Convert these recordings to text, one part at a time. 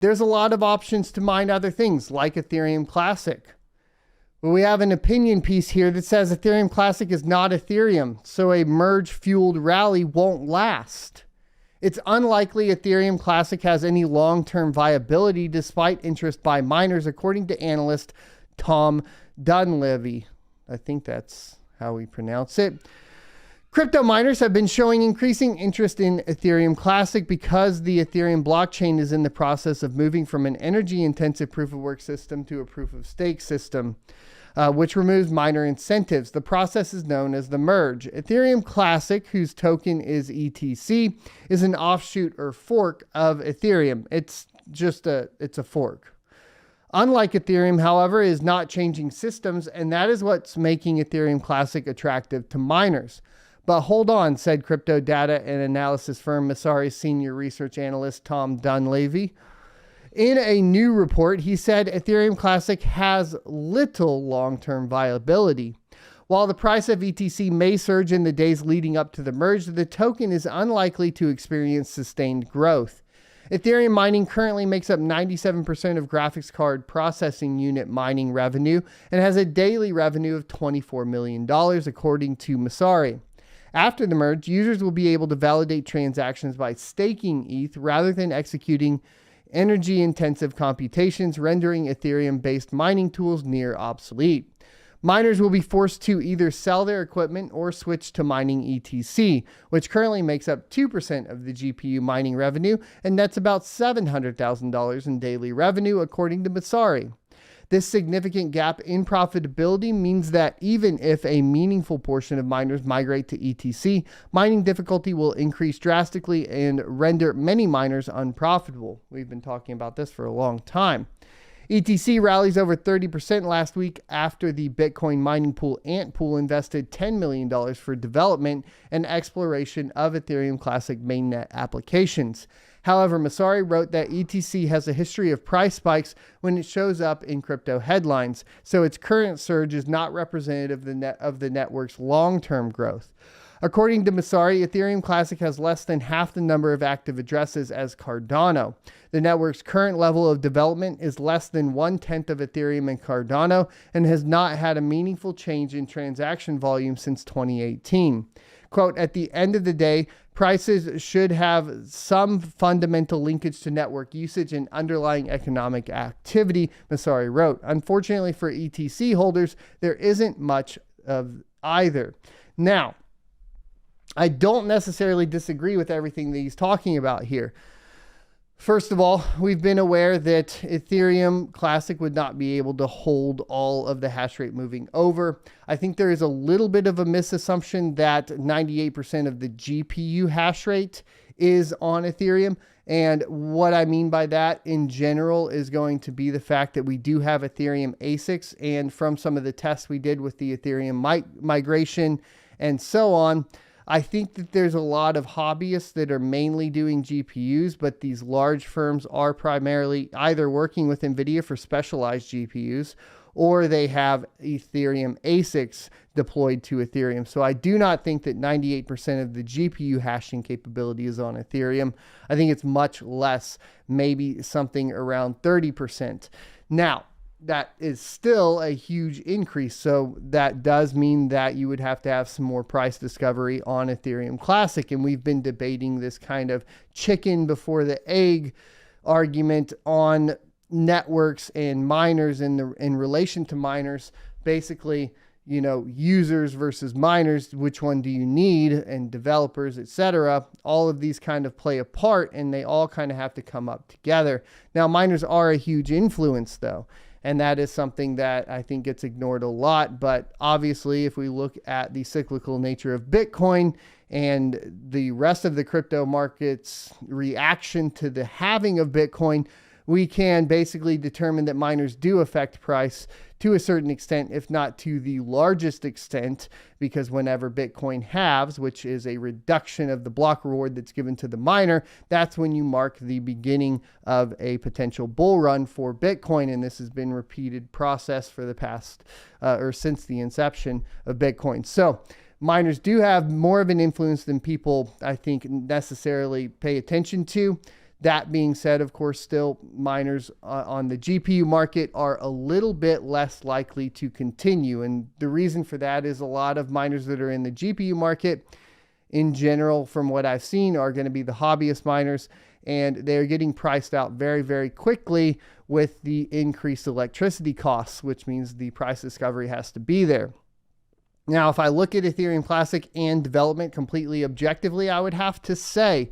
there's a lot of options to mine other things like Ethereum Classic. But we have an opinion piece here that says Ethereum Classic is not Ethereum, so a merge-fueled rally won't last. It's unlikely Ethereum Classic has any long-term viability despite interest by miners, according to analyst Tom Dunleavy. I think that's how we pronounce it. Crypto miners have been showing increasing interest in Ethereum Classic because the Ethereum blockchain is in the process of moving from an energy-intensive proof-of-work system to a proof-of-stake system, which removes miner incentives. The process is known as the merge. Ethereum Classic, whose token is ETC, is an offshoot or fork of Ethereum. It's a fork. Unlike Ethereum, however, is not changing systems, and that is what's making Ethereum Classic attractive to miners. But hold on, said crypto data and analysis firm Messari senior research analyst Tom Dunleavy. In a new report, he said Ethereum Classic has little long-term viability. While the price of ETC may surge in the days leading up to the merge, the token is unlikely to experience sustained growth. Ethereum mining currently makes up 97% of graphics card processing unit mining revenue and has a daily revenue of $24 million, according to Messari. After the merge, users will be able to validate transactions by staking ETH rather than executing energy-intensive computations, rendering Ethereum-based mining tools near obsolete. Miners will be forced to either sell their equipment or switch to mining ETC, which currently makes up 2% of the GPU mining revenue, and that's about $700,000 in daily revenue, according to Messari. This significant gap in profitability means that even if a meaningful portion of miners migrate to ETC, mining difficulty will increase drastically and render many miners unprofitable. We've been talking about this for a long time. ETC rallies over 30% last week after the Bitcoin mining pool Antpool invested $10 million for development and exploration of Ethereum Classic mainnet applications. However, Messari wrote that ETC has a history of price spikes when it shows up in crypto headlines, so its current surge is not representative of the network's long-term growth. According to Messari, Ethereum Classic has less than half the number of active addresses as Cardano. The network's current level of development is less than 1/10 of Ethereum and Cardano and has not had a meaningful change in transaction volume since 2018. Quote, at the end of the day, prices should have some fundamental linkage to network usage and underlying economic activity, Messari wrote. Unfortunately for ETC holders, there isn't much of either. Now, I don't necessarily disagree with everything that he's talking about here. First of all, we've been aware that Ethereum Classic would not be able to hold all of the hash rate moving over. I think there is a little bit of a misassumption that 98% of the GPU hash rate is on Ethereum. And what I mean by that in general is going to be the fact that we do have Ethereum ASICs. And from some of the tests we did with the Ethereum migration and so on, I think that there's a lot of hobbyists that are mainly doing GPUs, but these large firms are primarily either working with NVIDIA for specialized GPUs or they have Ethereum ASICs deployed to Ethereum. So I do not think that 98% of the GPU hashing capability is on Ethereum. I think it's much less, maybe something around 30%. Now, that is still a huge increase. So that does mean that you would have to have some more price discovery on Ethereum Classic. And we've been debating this kind of chicken before the egg argument on networks and miners in relation to miners. Basically, you know, users versus miners, which one do you need, and developers, etc. All of these kind of play a part and they all kind of have to come up together. Now, miners are a huge influence though. And that is something that I think gets ignored a lot. But obviously, if we look at the cyclical nature of Bitcoin and the rest of the crypto market's reaction to the halving of Bitcoin, we can basically determine that miners do affect price to a certain extent, if not to the largest extent, because whenever Bitcoin halves, which is a reduction of the block reward that's given to the miner, that's when you mark the beginning of a potential bull run for Bitcoin. And this has been repeated process for the past or since the inception of Bitcoin. So miners do have more of an influence than people, I think, necessarily pay attention to. That being said, of course, still miners on the GPU market are a little bit less likely to continue. And the reason for that is a lot of miners that are in the GPU market in general, from what I've seen, are going to be the hobbyist miners, and they're getting priced out very, very quickly with the increased electricity costs, which means the price discovery has to be there. Now, if I look at Ethereum Classic and development completely objectively, I would have to say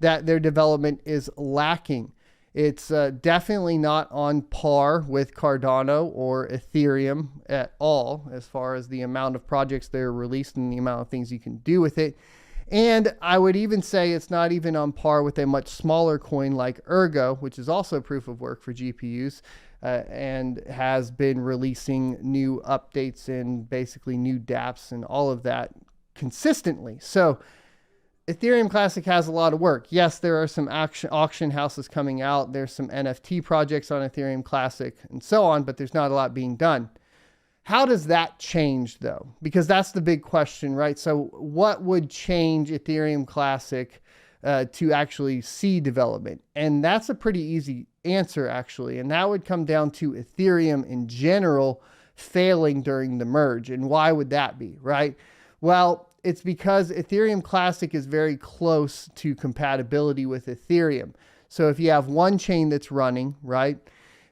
that their development is lacking. It's definitely not on par with Cardano or Ethereum at all, as far as the amount of projects they're released and the amount of things you can do with it. And I would even say it's not even on par with a much smaller coin like Ergo, which is also proof of work for GPUs, and has been releasing new updates and basically new dApps and all of that consistently. So Ethereum Classic has a lot of work. Yes, there are some auction houses coming out. There's some NFT projects on Ethereum Classic and so on, but there's not a lot being done. How does that change though? Because that's the big question, right? So what would change Ethereum Classic to actually see development? And that's a pretty easy answer actually. And that would come down to Ethereum in general failing during the merge. And why would that be, right? Well, it's because Ethereum Classic is very close to compatibility with Ethereum. So if you have one chain that's running, right,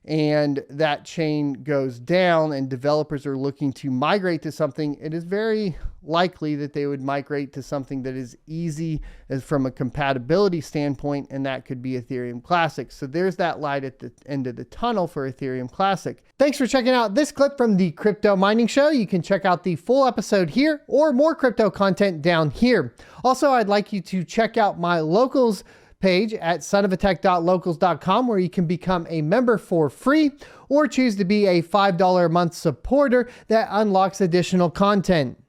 and that chain goes down and developers are looking to migrate to something, it is very likely that they would migrate to something that is easy as from a compatibility standpoint, and that could be Ethereum Classic. So there's that light at the end of the tunnel for Ethereum Classic. Thanks for checking out this clip from the Crypto Mining Show. You can check out the full episode here or more crypto content down here. Also, I'd like you to check out my locals page at sonofatech.locals.com, where you can become a member for free or choose to be a $5 a month supporter that unlocks additional content.